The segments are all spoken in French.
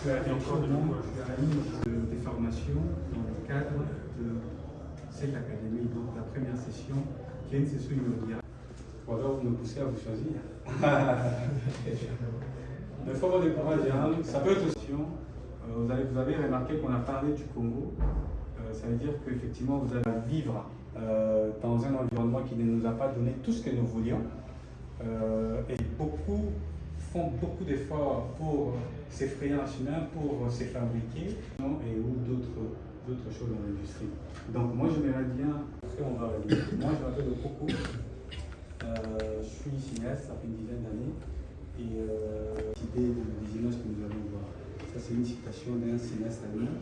Et encore de nombre, je réalise des formations dans le cadre de cette académie, donc la première session qui est une session immobilière. Ou alors vous me poussez à vous choisir. Il faut avoir des courage, ça peut être aussi. Vous avez remarqué qu'on a parlé du Congo. Ça veut dire qu'effectivement vous allez vivre dans un environnement qui ne nous a pas donné tout ce que nous voulions. Et beaucoup font beaucoup d'efforts pour s'effrayer en chemin, pour se fabriquer, et ou d'autres choses dans l'industrie. Donc moi j'aimerais bien, moi je m'appelle Coco, je suis cinéaste, ça fait une dizaine d'années, et l'idée des images que nous allons voir, ça c'est une citation d'un cinéaste allemand.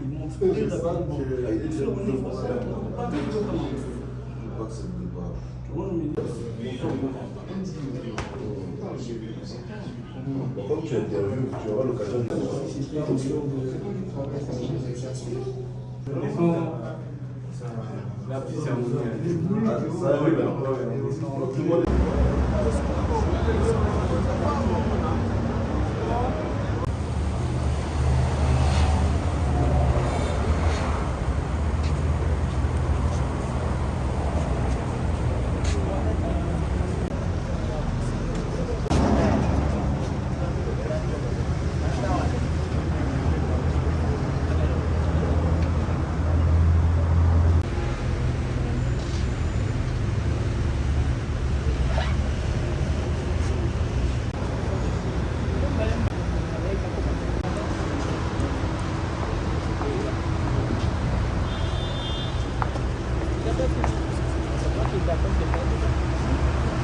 Ils m'ont fait je crois que c'est le débat. Comme tu interviews, tu auras l'occasion de voir. La petite cérémonie. Ça arrive alors. Tout le monde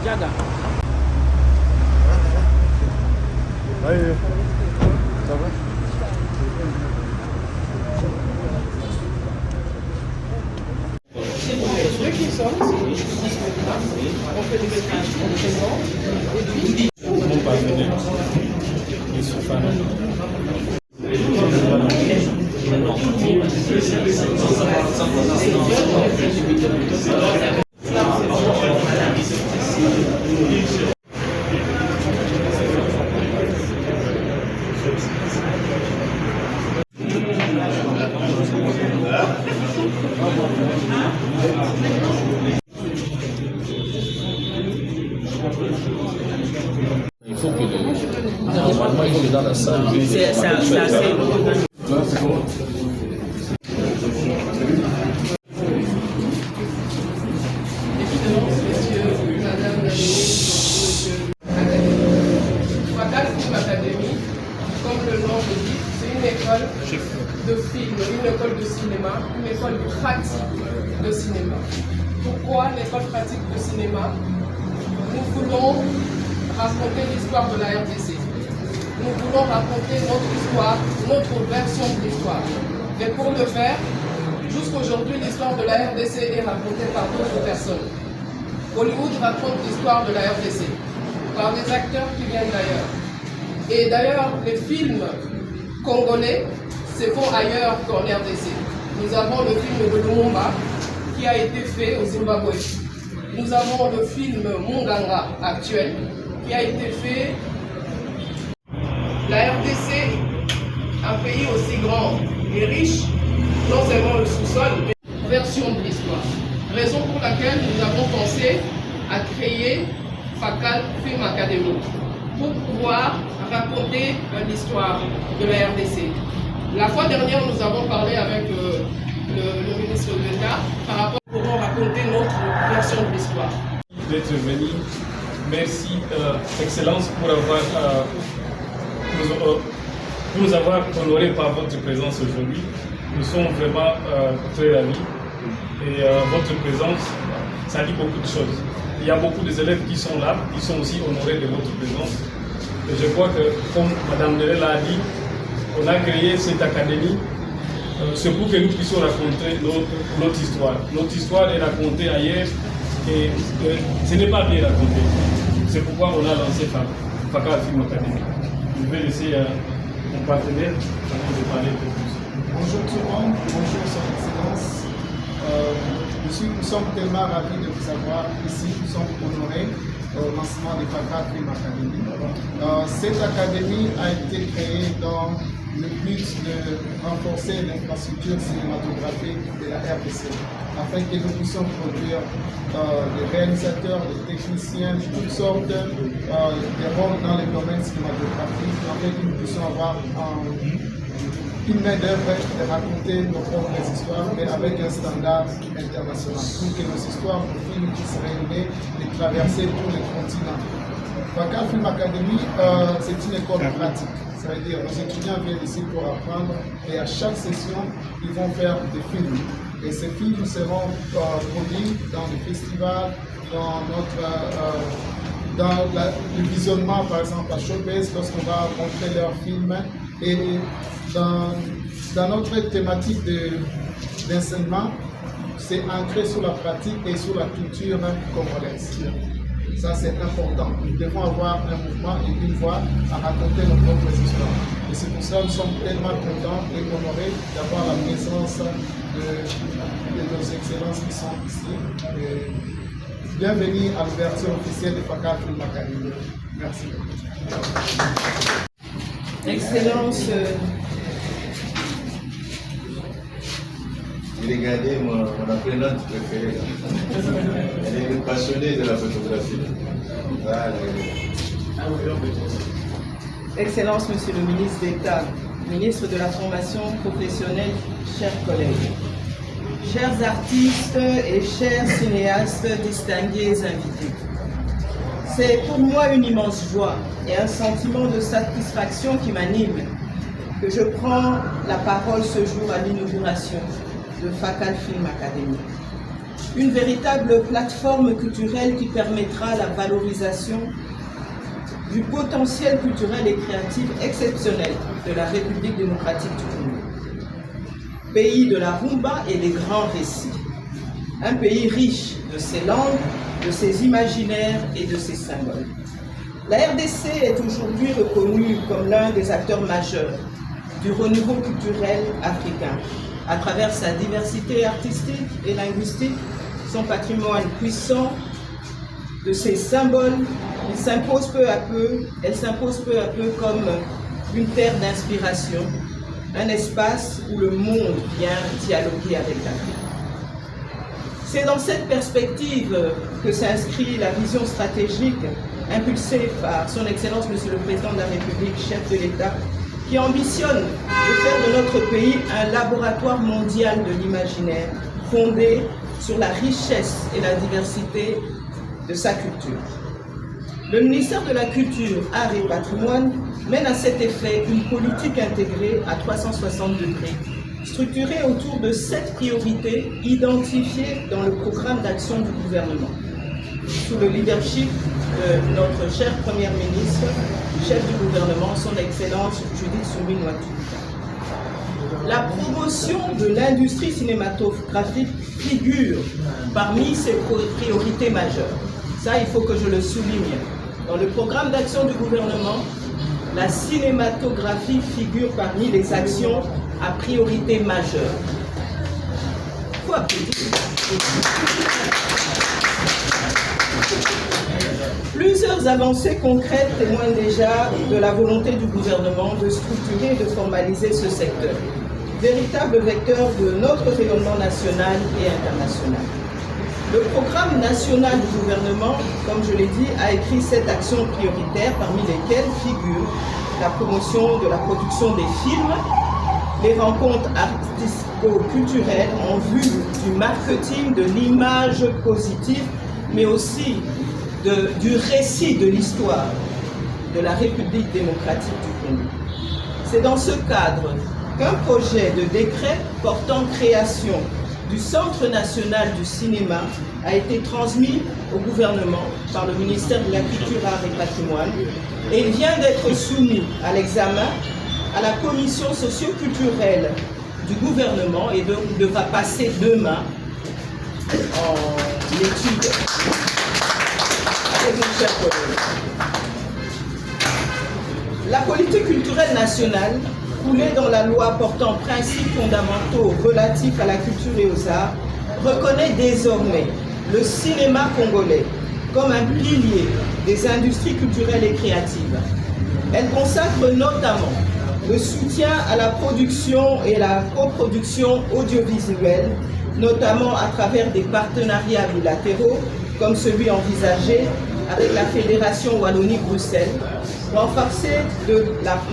Jaga. Allez, ça va? Ceux qui sont, on fait des métrages, on présente, et puis Mon partenaire, ils sont fans. Il faut que normalement, il faut que dans la salle, c'est assez. Académie, comme le nom le dit, c'est une école de film, une école de cinéma, une école pratique de cinéma. Pourquoi l'école pratique de cinéma? Nous voulons raconter l'histoire de la RDC. Nous voulons raconter notre histoire, notre version de l'histoire. Et pour le faire, jusqu'aujourd'hui, l'histoire de la RDC est racontée par d'autres personnes. Hollywood raconte l'histoire de la RDC par des acteurs qui viennent d'ailleurs. Et d'ailleurs, les films congolais se font ailleurs qu'en RDC. Nous avons le film de Lumumba qui a été fait au Zimbabwe. Nous avons le film Munganga actuel qui a été fait. La RDC, un pays aussi grand et riche, non seulement le sous-sol, mais version de l'histoire. Raison pour laquelle nous avons pensé à créer Fakal Film Academy pour pouvoir raconter l'histoire de la RDC. La fois dernière, nous avons parlé avec le ministre de l'État par rapport à raconter notre version de l'histoire. D'être venu. Merci, Excellence, pour nous avoir honoré par votre présence aujourd'hui. Nous sommes vraiment très ravis. Et votre présence, ça dit beaucoup de choses. Il y a beaucoup d'élèves qui sont là, qui sont aussi honorés de votre présence. Et je crois que, comme Mme Delel l'a dit, on a créé cette académie. C'est pour que nous puissions raconter notre histoire. Notre histoire est racontée ailleurs et ce n'est pas bien raconté. C'est pourquoi on a lancé Fakal Film Academy. Je vais laisser mon partenaire de parler un peu plus. Bonjour tout le monde, bonjour Son Excellence. Nous sommes tellement ravis de vous avoir ici, nous sommes honorés au lancement de Fakal Film Academy. Cette académie a été créée dans le but de renforcer l'infrastructure cinématographique de la RDC, afin que nous puissions produire des réalisateurs, des techniciens, toutes sortes de rôles dans les domaines cinématographiques, afin que nous puissions avoir une main-d'œuvre de raconter nos propres histoires, mais avec un standard international, pour que nos histoires, nos films puissent rayonner et traverser tous les continents. Fakal Film Academy, c'est une école pratique. Ça veut dire, nos étudiants viennent ici pour apprendre et à chaque session, ils vont faire des films. Et ces films seront produits dans les festivals, dans le visionnement, par exemple, à Showbase, lorsqu'on va montrer leurs films. Et dans notre thématique d'enseignement, c'est ancré sur la pratique et sur la culture congolaise. Ça, c'est important. Nous devons avoir un mouvement et une voix à raconter nos propres histoires. Et c'est pour ça que nous sommes tellement contents et honorés d'avoir la présence de nos excellences qui sont ici. Et bienvenue à l'ouverture officielle de Fakal Film Academy. Merci. Excellence. J'ai regardé mon apprenante préférée. Elle est une passionnée de la photographie. Voilà. Excellence, Monsieur le ministre d'État, ministre de la Formation professionnelle, chers collègues, chers artistes et chers cinéastes distingués invités. C'est pour moi une immense joie et un sentiment de satisfaction qui m'anime que je prends la parole ce jour à l'inauguration de Fakal Film Academy. Une véritable plateforme culturelle qui permettra la valorisation du potentiel culturel et créatif exceptionnel de la République démocratique du Congo. Pays de la rumba et des grands récits. Un pays riche de ses langues, de ses imaginaires et de ses symboles. La RDC est aujourd'hui reconnue comme l'un des acteurs majeurs du renouveau culturel africain, à travers sa diversité artistique et linguistique, son patrimoine puissant, de ses symboles. Elle s'impose peu à peu comme une terre d'inspiration, un espace où le monde vient dialoguer avec l'Afrique. C'est dans cette perspective que s'inscrit la vision stratégique impulsée par son Excellence Monsieur le Président de la République, chef de l'État, qui ambitionne de faire de notre pays un laboratoire mondial de l'imaginaire fondé sur la richesse et la diversité de sa culture. Le ministère de la Culture, Arts et Patrimoine mène à cet effet une politique intégrée à 360 degrés, structurée autour de 7 priorités identifiées dans le programme d'action du gouvernement, sous le leadership de notre chère Première ministre, chef du gouvernement, son Excellence Judith Suminwatu. La promotion de l'industrie cinématographique figure parmi ses priorités majeures. Ça, il faut que je le souligne. Dans le programme d'action du gouvernement, la cinématographie figure parmi les actions à priorité majeure. faut applaudir. Plusieurs avancées concrètes témoignent déjà de la volonté du gouvernement de structurer et de formaliser ce secteur, véritable vecteur de notre rayonnement national et international. Le programme national du gouvernement, comme je l'ai dit, a écrit 7 actions prioritaires, parmi lesquelles figurent la promotion de la production des films, les rencontres artistico-culturelles en vue du marketing, de l'image positive, mais aussi du récit de l'histoire de la République démocratique du Congo. C'est dans ce cadre qu'un projet de décret portant création du Centre national du cinéma a été transmis au gouvernement par le ministère de la Culture, Arts et Patrimoine et il vient d'être soumis à l'examen à la commission socio-culturelle du gouvernement et donc devra passer demain en étude avec nos chers collègues. La politique culturelle nationale, coulée dans la loi portant principes fondamentaux relatifs à la culture et aux arts, reconnaît désormais le cinéma congolais comme un pilier des industries culturelles et créatives. Elle consacre notamment le soutien à la production et la coproduction audiovisuelle, notamment à travers des partenariats bilatéraux, comme celui envisagé avec la Fédération Wallonie-Bruxelles, renforcer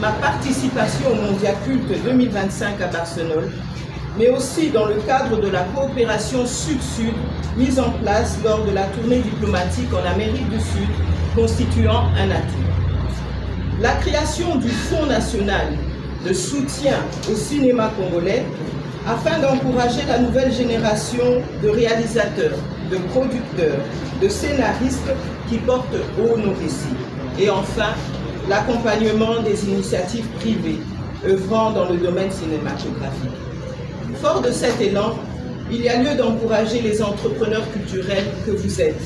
ma participation au Mondiaculte 2025 à Barcelone, mais aussi dans le cadre de la coopération Sud-Sud mise en place lors de la tournée diplomatique en Amérique du Sud, constituant un atout. La création du Fonds national de soutien au cinéma congolais afin d'encourager la nouvelle génération de réalisateurs, de producteurs, de scénaristes qui portent haut nos récits. Et enfin, l'accompagnement des initiatives privées œuvrant dans le domaine cinématographique. Fort de cet élan, il y a lieu d'encourager les entrepreneurs culturels que vous êtes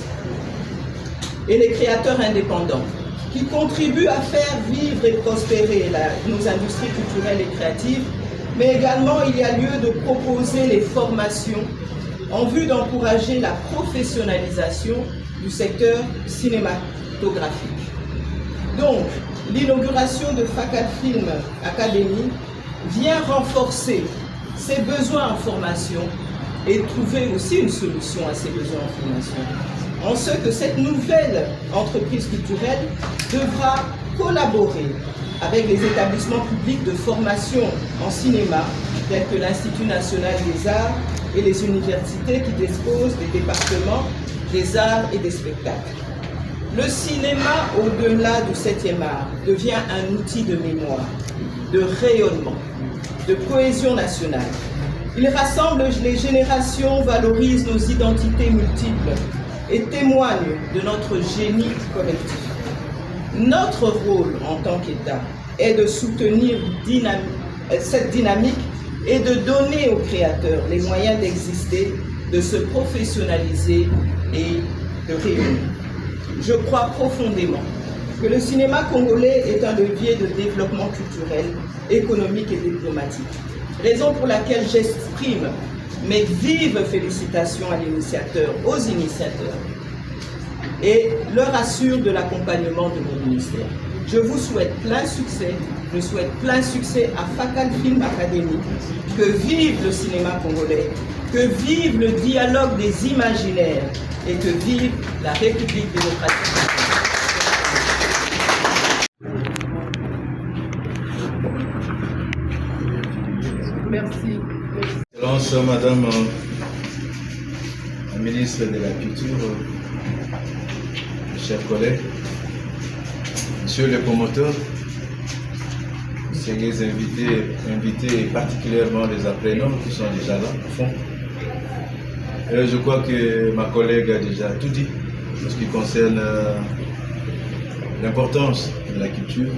et les créateurs indépendants qui contribuent à faire vivre et prospérer nos industries culturelles et créatives, mais également il y a lieu de proposer les formations en vue d'encourager la professionnalisation du secteur cinématographique. Donc, l'inauguration de Fakal Film Academy vient renforcer ces besoins en formation et trouver aussi une solution à ces besoins en formation. En ce que cette nouvelle entreprise culturelle devra collaborer avec les établissements publics de formation en cinéma, tels que l'Institut national des arts et les universités qui disposent des départements des arts et des spectacles. Le cinéma, au-delà du 7e art, devient un outil de mémoire, de rayonnement, de cohésion nationale. Il rassemble les générations, valorise nos identités multiples et témoigne de notre génie collectif. Notre rôle en tant qu'État est de soutenir cette dynamique et de donner aux créateurs les moyens d'exister, de se professionnaliser et de rayonner. Je crois profondément que le cinéma congolais est un levier de développement culturel, économique et diplomatique. Raison pour laquelle j'exprime mes vives félicitations à l'initiateur, aux initiateurs, et leur assure de l'accompagnement de mon ministère. Je vous souhaite plein succès, je souhaite plein succès à Fakal Film Academy, que vive le cinéma congolais, que vive le dialogue des imaginaires et que vive la République démocratique. Merci. Excellence, Madame la ministre de la Culture, chers collègues, Monsieur le promoteur, Messieurs les invités et particulièrement les apprenants qui sont déjà là, au fond. Je crois que ma collègue a déjà tout dit en ce qui concerne l'importance de la culture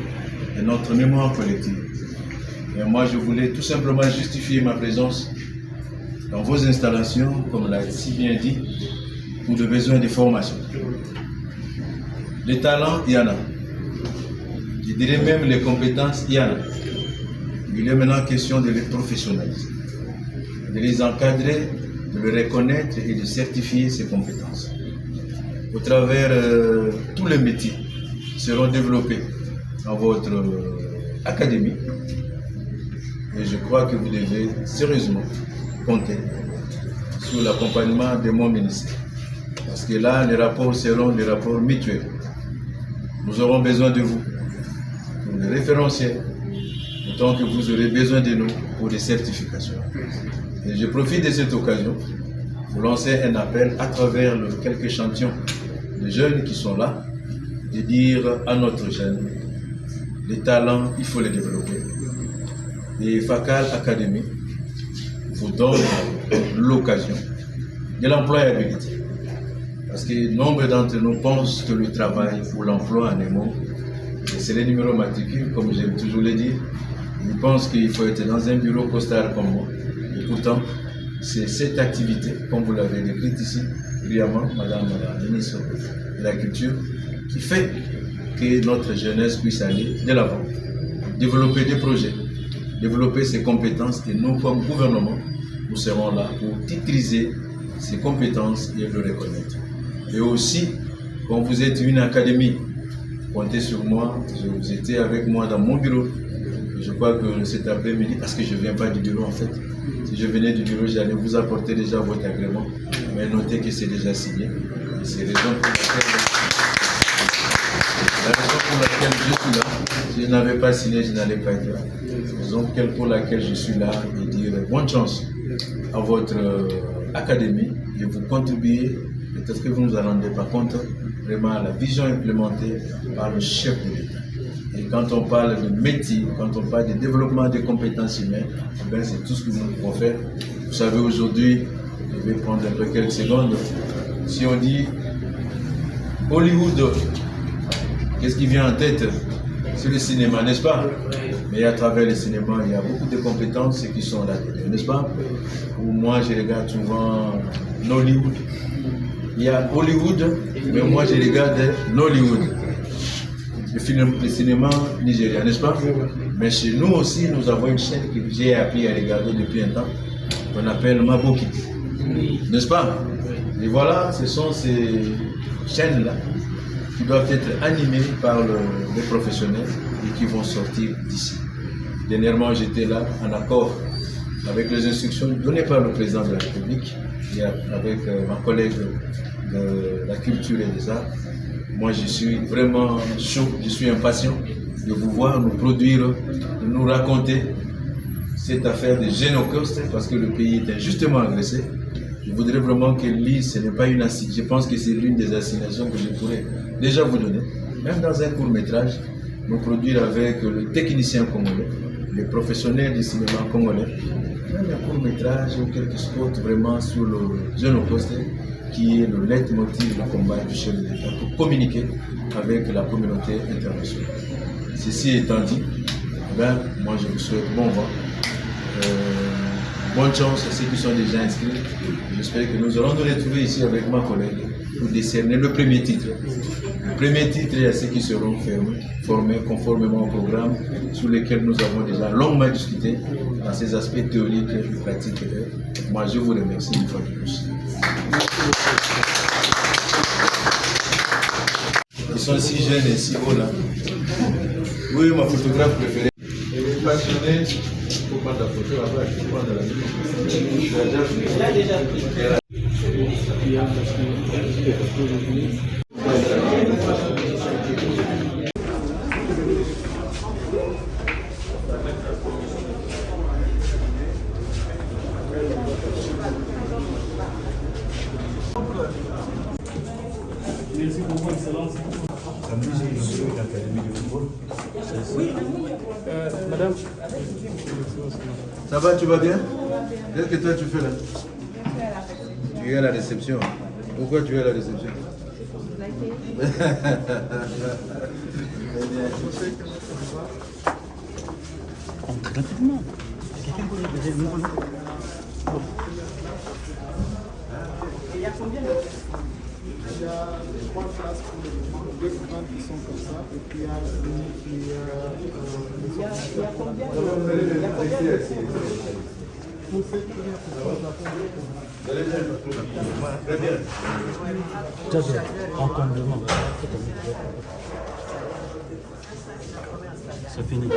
et notre mémoire collective. Et moi, je voulais tout simplement justifier ma présence dans vos installations, comme l'a si bien dit, pour le besoin de formation. Les talents, il y en a. Je dirais même les compétences, il y en a. Il est maintenant question de les professionnaliser, de les encadrer de le reconnaître et de certifier ses compétences. Au travers tous les métiers seront développés dans votre académie et je crois que vous devez sérieusement compter sur l'accompagnement de mon ministère. Parce que là, les rapports seront des rapports mutuels. Nous aurons besoin de vous pour les référentiels, autant que vous aurez besoin de nous pour les certifications. Et je profite de cette occasion pour lancer un appel à travers quelques échantillons de jeunes qui sont là, de dire à notre jeune, les talents, il faut les développer. Et Fakal Academy vous donne l'occasion de l'employabilité. Parce que nombre d'entre nous pensent que le travail ou l'emploi en émo, c'est les numéros matricules, comme j'aime toujours le dire. Ils pensent qu'il faut être dans un bureau costard comme moi. Et pourtant, c'est cette activité, comme vous l'avez décrite ici, brillamment, Madame la ministre de la Culture, qui fait que notre jeunesse puisse aller de l'avant, développer des projets, développer ses compétences et nous, comme gouvernement, nous serons là pour titriser ses compétences et le reconnaître. Et aussi, quand vous êtes une académie, comptez sur moi, vous étiez avec moi dans mon bureau. Je crois que cet après-midi, parce que je ne viens pas du bureau en fait, si je venais du bureau, j'allais vous apporter déjà votre agrément, mais notez que c'est déjà signé. Et c'est la raison pour laquelle je suis là. Si je n'avais pas signé, je n'allais pas être là. La raison pour laquelle je suis là et dire bonne chance à votre académie et vous contribuez, peut-être que vous ne vous en rendez pas compte, vraiment à la vision implémentée par le chef de l'État. Et quand on parle de métier, quand on parle de développement des compétences humaines, c'est tout ce que nous pouvons faire. Vous savez, aujourd'hui, je vais prendre un peu quelques secondes, si on dit Hollywood, qu'est-ce qui vient en tête? C'est le cinéma, n'est-ce pas? Mais à travers le cinéma, il y a beaucoup de compétences qui sont là, n'est-ce pas? Pour moi, je regarde souvent Nollywood. Il y a Hollywood, mais moi, je regarde Nollywood. Le cinéma nigérien, n'est-ce pas? Mais chez nous aussi, nous avons une chaîne que j'ai appris à regarder depuis un temps, qu'on appelle Maboki. N'est-ce pas? Et voilà, ce sont ces chaînes-là qui doivent être animées par les professionnels et qui vont sortir d'ici. Dernièrement, j'étais là en accord avec les instructions données par le président de la République et avec ma collègue de la culture et des arts. Moi, je suis vraiment chaud, je suis impatient de vous voir nous produire, de nous raconter cette affaire de Génocoste parce que le pays est injustement agressé. Je voudrais vraiment que lui, ce n'est pas une assigne. Je pense que c'est l'une des assignations que je pourrais déjà vous donner. Même dans un court-métrage, nous produire avec le technicien congolais, les professionnels du cinéma congolais, même un court-métrage ou quelques spots vraiment sur le Génocoste, qui est le leitmotiv du combat du chef de l'État pour communiquer avec la communauté internationale. Ceci étant dit, moi je vous souhaite bon vent, bonne chance à ceux qui sont déjà inscrits. J'espère que nous allons nous retrouver ici avec ma collègue pour décerner le premier titre. Le premier titre est à ceux qui seront formés conformément au programme sur lequel nous avons déjà longuement discuté dans ces aspects théoriques et pratiques. Moi je vous remercie une fois de plus. Ils sont si jeunes et si hauts là. Oui, ma photographe préférée. Elle est passionnée. Il faut prendre la photo là-bas, il faut prendre la vidéo. Elle a déjà pris. Merci beaucoup, Excellence. Oui, madame. Ça va, tu vas bien? Qu'est-ce que toi tu fais là? Tu es à la réception. Pourquoi tu es à la réception? Entre rapidement. Quelqu'un peut le dire, non, non. Il y a combien de... Il y a 3 classes pour le moment, 2 programmes qui sont comme ça, et puis il y a Il y a combien de... Pour cette première question, nous avons Très bien. Encombrement. C'est fini.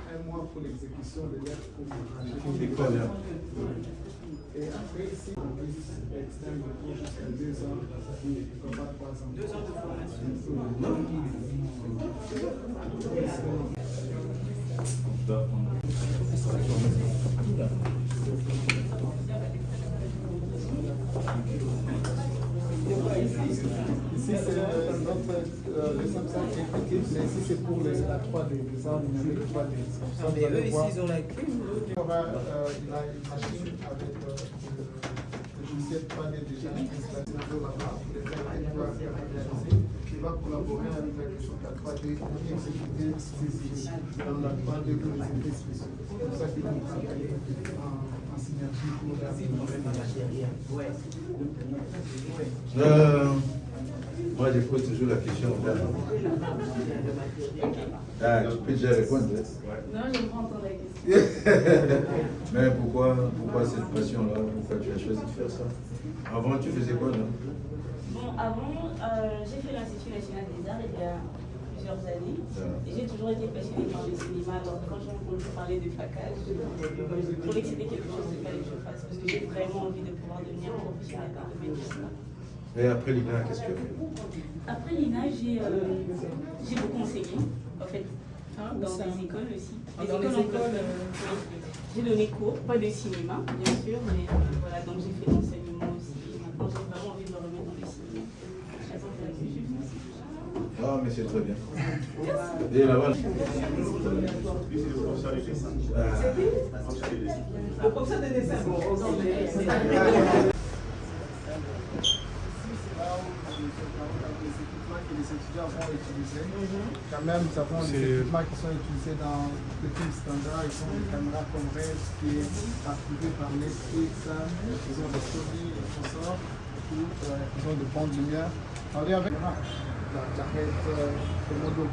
un mois pour l'exécution de l'acte pour et après, si on veut extendre le cours jusqu'à 2 ans, pas 3 ans. 2 ans de formation. Ici, c'est notre le samsung exécutif, mais ici, c'est pour la 3D, les arts numériques 3D. Mais eux, ici, ils ont la clé. Il y aura une machine avec le logiciel 3D déjà installé là-bas, qui va collaborer avec la question de la 3D pour exécuter ces dans la 3D pour les effets spéciaux. C'est pour ça qu'ils vont travailler en synergie pour la Moi, je pose toujours la question. Ah, tu peux déjà répondre. Non, je prends entendre la question. Mais pourquoi cette passion-là? Pourquoi tu as choisi de faire ça? Avant, tu faisais quoi, là? Bon, avant, j'ai fait l'Institut national des arts il y a plusieurs années. Et j'ai toujours été passionnée par le cinéma. Alors, quand j'ai entendu parler de FACAL, je trouvais que c'était quelque chose qu'il fallait que je fasse. Parce que j'ai vraiment envie de pouvoir devenir professionnelle dans le domaine du cinéma. Et après l'INA, qu'est-ce que tu as fait? Après l'INA, j'ai beaucoup enseigné, en fait, dans des écoles aussi. Dans les écoles, j'ai donné cours, pas de cinéma, bien sûr, mais voilà, donc j'ai fait l'enseignement aussi. Maintenant, j'ai vraiment envie de me remettre dans le cinéma. Ah, mais c'est très bien. Et là-bas? Le professeur de dessin. Que les étudiants vont utiliser. Quand même, nous avons les équipements qui sont utilisés dans le film standard. Ils ont des caméras comme RED qui est approuvée par Netflix. Ils ont des Sony, des consorts, ils ont de bonnes lumières. On est avec la RED, le modo.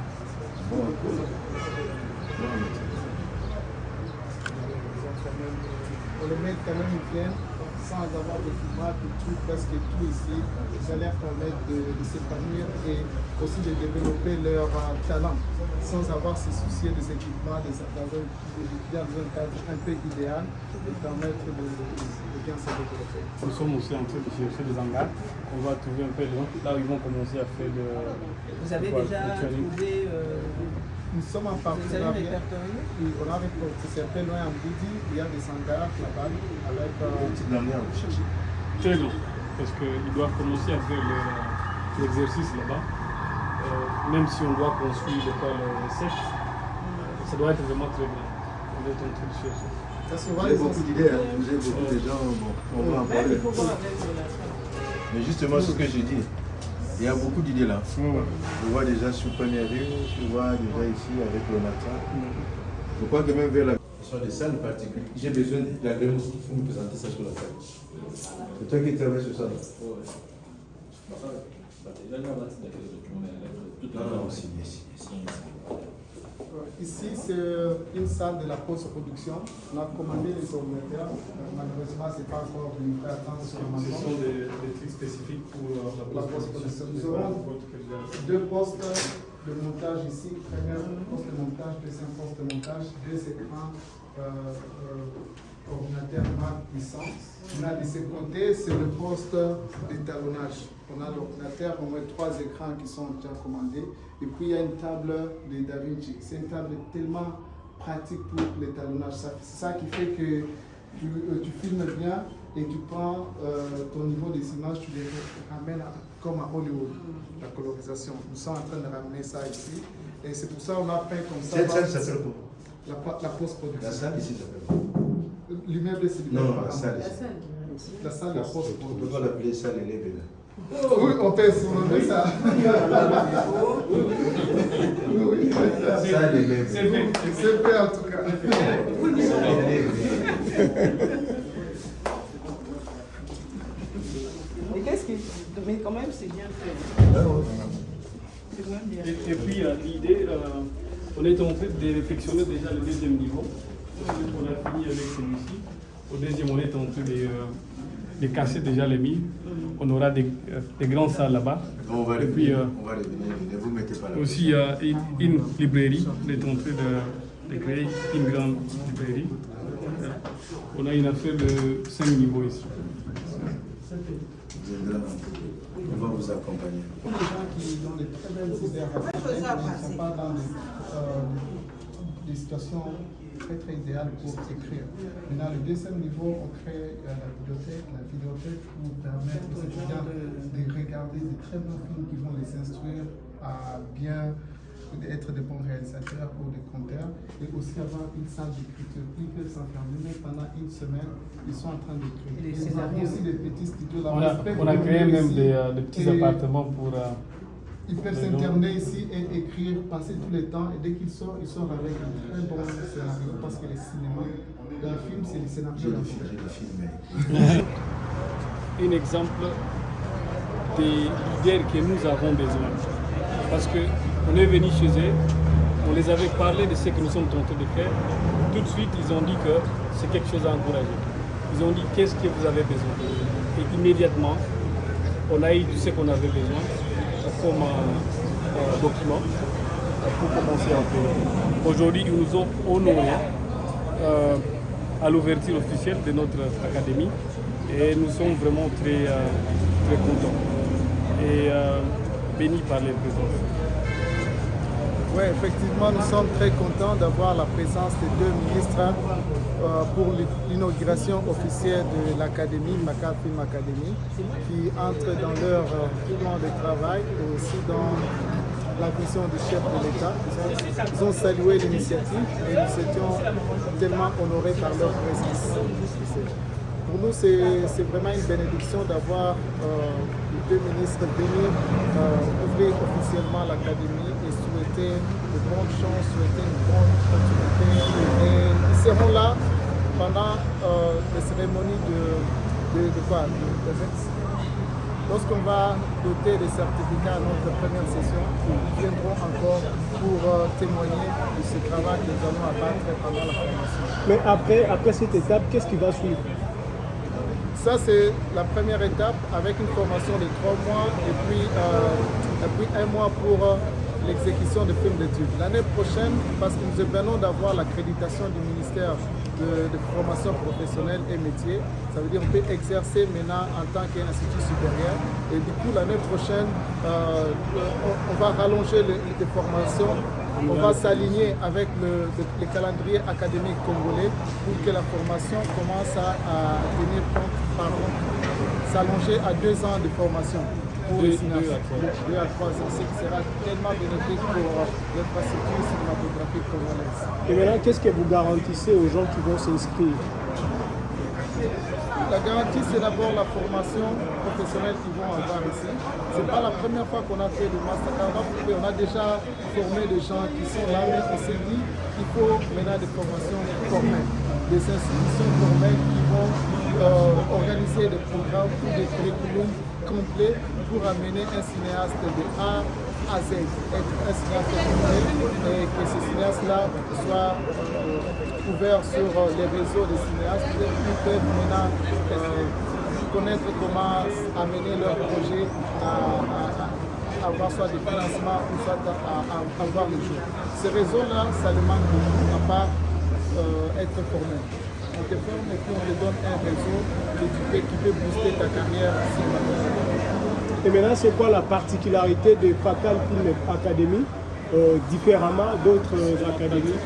On les met quand même bien sans avoir d'équipement, presque tout ici. Ça leur permet de s'épanouir et aussi de développer leur talent sans avoir à se soucier des équipements, dans un cadre un peu idéal et permettre de bien se développer. Nous sommes aussi en train de chercher des hangars. On va trouver un peu là où ils vont commencer à faire de. Vous avez déjà trouvé. Nous sommes en partenariat. On a récolté, c'est un peu loin en Boudi, il y a des hangars là-bas avec Petite dernière, vous cherchez. Très long, parce qu'ils doivent commencer à faire l'exercice là-bas. Même si on doit construire l'école 7, ça doit être vraiment très bien. On est en train de chercher. Vous avez beaucoup d'idées, vous avez beaucoup de gens, bon, on va en parler. Mais justement, ce que j'ai dit, il y a beaucoup d'idées là. Je vois déjà sur Première Rue, je vois déjà ici avec le matin. Je crois que même vers la... Ce sont des salles particulières. J'ai besoin de la graine, il faut me présenter ça sur la table. C'est toi qui travailles sur ça. Non, c'est bien. Ici, c'est une salle de la post-production. On a commandé les ordinateurs. Malheureusement, ce n'est pas encore venu faire attendre sur le Ce sont des trucs spécifiques pour la post-production. Nous aurons 2 postes de montage ici. Premier poste de montage, deuxième poste de montage, 2 écrans ordinateur Mac puissant. On a de ce côté, c'est le poste d'étalonnage. On a l'ordinateur, on met 3 écrans qui sont déjà commandés. Et puis il y a une table de Da Vinci. C'est une table tellement pratique pour l'étalonnage. C'est ça qui fait que tu filmes bien et tu prends ton niveau des images, tu les ramènes comme à Hollywood, la colorisation. Nous sommes en train de ramener ça ici. Et c'est pour ça qu'on a fait comme ça. Cette salle s'appelle quoi? La post-production. La salle ici s'appelle quoi? L'immeuble, c'est Non, la salle. La salle de post-production. On peut pas l'appeler salle élève là. Oui, on peut surnommer ça. Oui, Salle élève. C'est fait. c'est fait en tout cas. Et qu'est-ce Mais quand même, c'est bien fait. C'est quand même bien. Et puis l'idée, on est en train de réflexionner déjà le deuxième niveau. On a fini avec celui-ci. Au deuxième, on est en train de casser déjà les murs. On aura des grandes salles là-bas. On va et puis, on va revenir, ne vous mettez pas là. aussi une librairie. On est en train de créer une grande librairie. On a une affaire de 5 niveaux ici. On va vous accompagner. Pour les gens qui ont des très belles idées rationnelles, qui ne sont pas dans des situations très idéales pour écrire. Maintenant, le deuxième niveau, on crée la vidéothèque pour permettre aux étudiants de regarder de très bons films qui vont les instruire à bien être de bons réalisateurs ou des conteurs, et aussi avoir une salle d'écriture. Ils peuvent s'enfermer pendant une semaine, ils sont en train d'écrire. Ils ont aussi des petits studios là-bas. On a créé même des petits appartements pour... ils peuvent s'interner ici et écrire, passer tout le temps, et dès qu'ils sortent avec un très bon scénario, parce que le cinéma, le film, c'est le scénario d'un film. Un exemple des leaders que nous avons besoin. Parce qu'on est venu chez eux, on les avait parlé de ce que nous sommes tentés de faire. Tout de suite, ils ont dit que c'est quelque chose à encourager. Ils ont dit qu'est-ce que vous avez besoin. Et immédiatement, on a eu tout ce qu'on avait besoin comme document pour commencer à faire. Aujourd'hui, ils nous ont honorés à l'ouverture officielle de notre académie et nous sommes vraiment très contents et bénis par les présences. Oui, effectivement, nous sommes très contents d'avoir la présence des deux ministres pour l'inauguration officielle de l'Académie, Fakal Film Academy, qui entre dans leur plan de travail et aussi dans la vision du chef de l'État. Ils ont salué l'initiative et nous étions tellement honorés par leur présence. Pour nous, c'est vraiment une bénédiction d'avoir les deux ministres venir ouvrir officiellement l'Académie et souhaiter de bonnes chances, souhaiter une bonne continuité. Et ils seront là pendant les cérémonies de lorsqu'on va doter des certificats à notre première session, ils viendront encore pour témoigner de ce travail que nous allons abattre pendant la formation. Mais après cette étape, qu'est-ce qui va suivre? Ça, c'est la première étape avec une formation de 3 mois et puis 1 mois pour l'exécution de films d'études. L'année prochaine, parce que nous venons d'avoir l'accréditation du ministère de formation professionnelle et métier, ça veut dire qu'on peut exercer maintenant en tant qu'institut supérieur. Et du coup, l'année prochaine, on va rallonger les formations. On va s'aligner avec le calendrier académique congolais pour que la formation commence à tenir compte, s'allonger à 2 ans de formation pour les cinéastes. 2 à 3 ans, ce qui sera tellement bénéfique pour l'infrastructure cinématographique congolaise. Et maintenant, qu'est-ce que vous garantissez aux gens qui vont s'inscrire? La garantie, c'est d'abord la formation professionnelle qu'ils vont avoir ici. Ce n'est pas la première fois qu'on a fait le master. On a déjà formé des gens qui sont là, mais on s'est dit qu'il faut maintenant des formations formelles, des institutions formelles qui vont organiser des programmes ou des curriculums complets pour amener un cinéaste de A à Z, être un cinéaste complet et que ce cinéaste-là soit ouvert sur les réseaux des cinéastes qui peuvent maintenant connaître comment amener leur projet à avoir soit des financements ou soit à avoir le jeu. Ces réseaux-là, ça ne manque beaucoup, à part être formel. On te forme et puis on te donne un réseau qui peut booster ta carrière cinématographique. Et maintenant, c'est quoi la particularité de Fakal Film Academy différemment d'autres académies?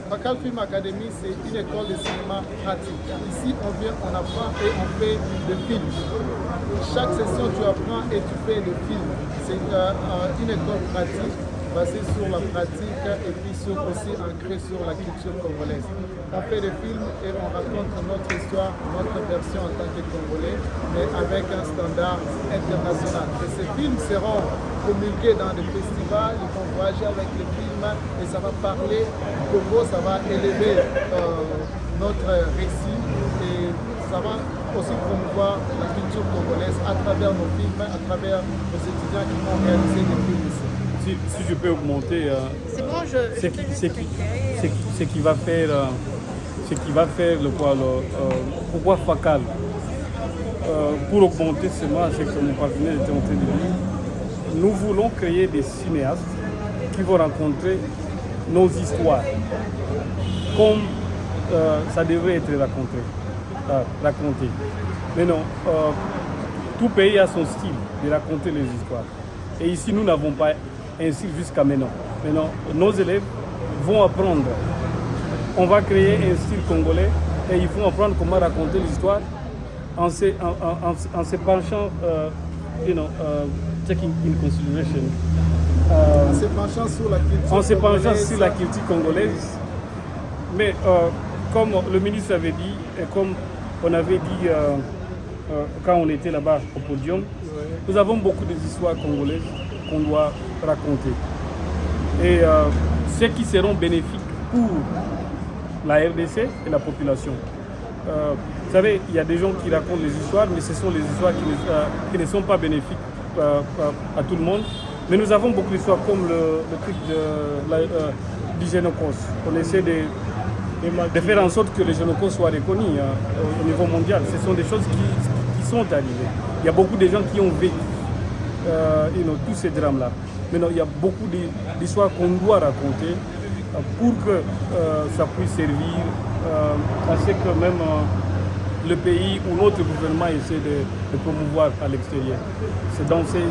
Fakal Film Academy, c'est une école de cinéma pratique. Ici, on vient, on apprend et on fait des films. Chaque session, tu apprends et tu fais des films. C'est une école pratique basée sur la pratique et puis aussi ancrée sur la culture congolaise. On fait des films et on raconte notre histoire, notre version en tant que Congolais, mais avec un standard international. Et ces films seront promulgués dans des festivals, ils vont voyager avec les films et ça va parler Congo, ça va élever notre récit et ça va aussi promouvoir la culture congolaise à travers nos films, à travers nos étudiants qui vont réaliser des films ici. Si je peux augmenter, ce qui va faire pourquoi Fakal pour augmenter seulement ce que mon partenaire était en train de dire, nous voulons créer des cinéastes qui vont rencontrer nos histoires comme ça devrait être raconté. Mais non, tout pays a son style de raconter les histoires. Et ici, nous n'avons pas un style jusqu'à maintenant. Maintenant, nos élèves vont apprendre. On va créer un style congolais et ils vont apprendre comment raconter l'histoire en se penchant, taking in consideration. En se penchant sur la culture congolaise. Mais comme le ministre avait dit, et comme on avait dit quand on était là-bas au podium, nous avons beaucoup d'histoires congolaises qu'on doit raconter. Et ceux qui seront bénéfiques pour la RDC et la population. Vous savez, il y a des gens qui racontent les histoires, mais ce sont les histoires qui ne sont pas bénéfiques à tout le monde. Mais nous avons beaucoup d'histoires comme le truc du génocos. On essaie de faire en sorte que le génocos soit reconnu au niveau mondial. Ce sont des choses qui sont arrivées. Il y a beaucoup de gens qui ont vécu tous ces drames-là. Maintenant, il y a beaucoup d'histoires qu'on doit raconter pour que ça puisse servir à ce que même le pays ou notre gouvernement essaie de promouvoir à l'extérieur. C'est dans ces...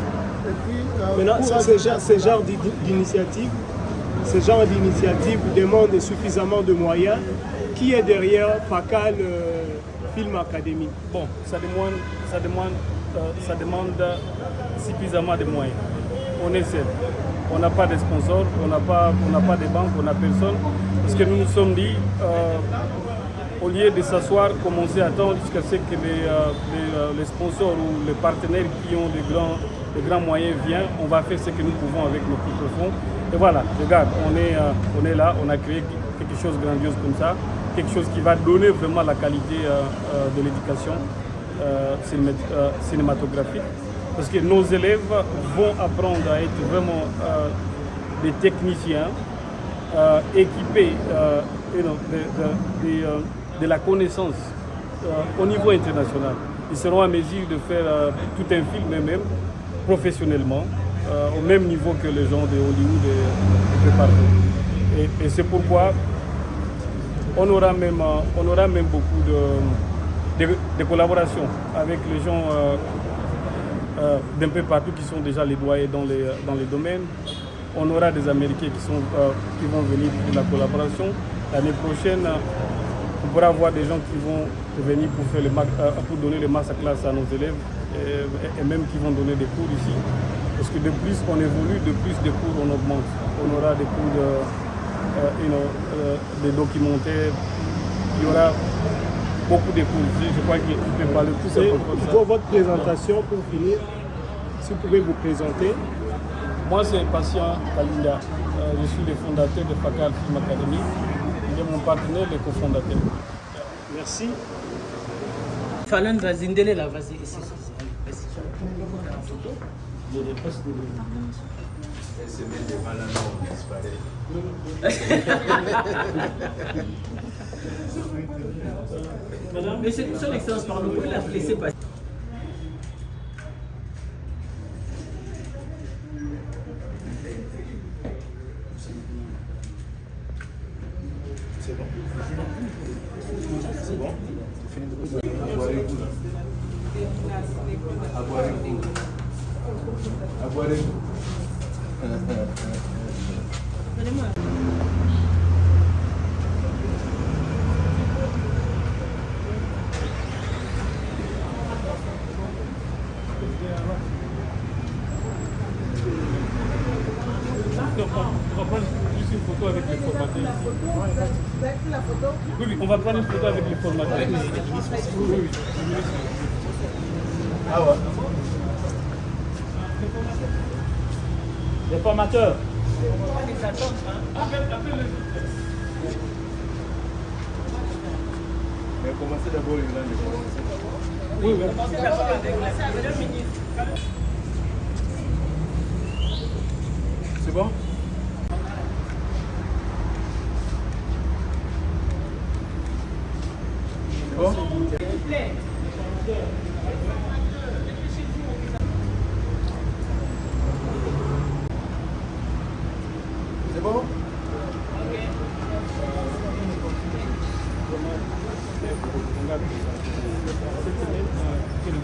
Maintenant, ce genre d'initiative demande suffisamment de moyens. Qui est derrière Fakal Film Academy? Bon, ça demande suffisamment de moyens. On essaie. On n'a pas de sponsors, on n'a pas de banque, on n'a personne. Parce que nous nous sommes dit, au lieu de s'asseoir, commencer à attendre jusqu'à ce que les sponsors ou les partenaires qui ont les grands moyens viennent, on va faire ce que nous pouvons avec nos propres fonds. Et voilà, regarde, on est là, on a créé quelque chose de grandiose comme ça, quelque chose qui va donner vraiment la qualité de l'éducation cinématographique. Parce que nos élèves vont apprendre à être vraiment des techniciens équipés de la connaissance au niveau international. Ils seront à mesure de faire tout un film même professionnellement, au même niveau que les gens de Hollywood et de partout. Et c'est pourquoi on aura même beaucoup de collaborations avec les gens d'un peu partout qui sont déjà les doyens dans les domaines. On aura des Américains qui vont venir pour la collaboration. L'année prochaine, on pourra avoir des gens qui vont venir pour donner les masterclass à nos élèves et même qui vont donner des cours ici. Parce que de plus on évolue, de plus de cours on augmente. On aura des cours de documentaires. Il y aura beaucoup de cours. Je crois qu'il peut parler tout ça. Pour votre présentation, pour finir, si vous pouvez vous présenter. Moi, c'est Patient Kalinda. Je suis le fondateur de Fakal Film Academy. Il est mon partenaire, le cofondateur. Merci. Fallon, vas-y, Ndele là, vas-y. Ici. Mais c'est son excellence, pardon, vous pouvez la laisser passer. C'est bon. C'est bon. Donnez-moi. On va prendre juste une photo avec les formateurs. Oui, on va prendre une photo avec les formateurs. Oui. Ah ouais. Les formateurs. Mais commencez d'abord le bilan de commencer. Oui, oui. Commencez d'abord avec le ministre. C'est bon? C'est bon? S'il vous plaît. C'est bon? Cette semaine, quel est le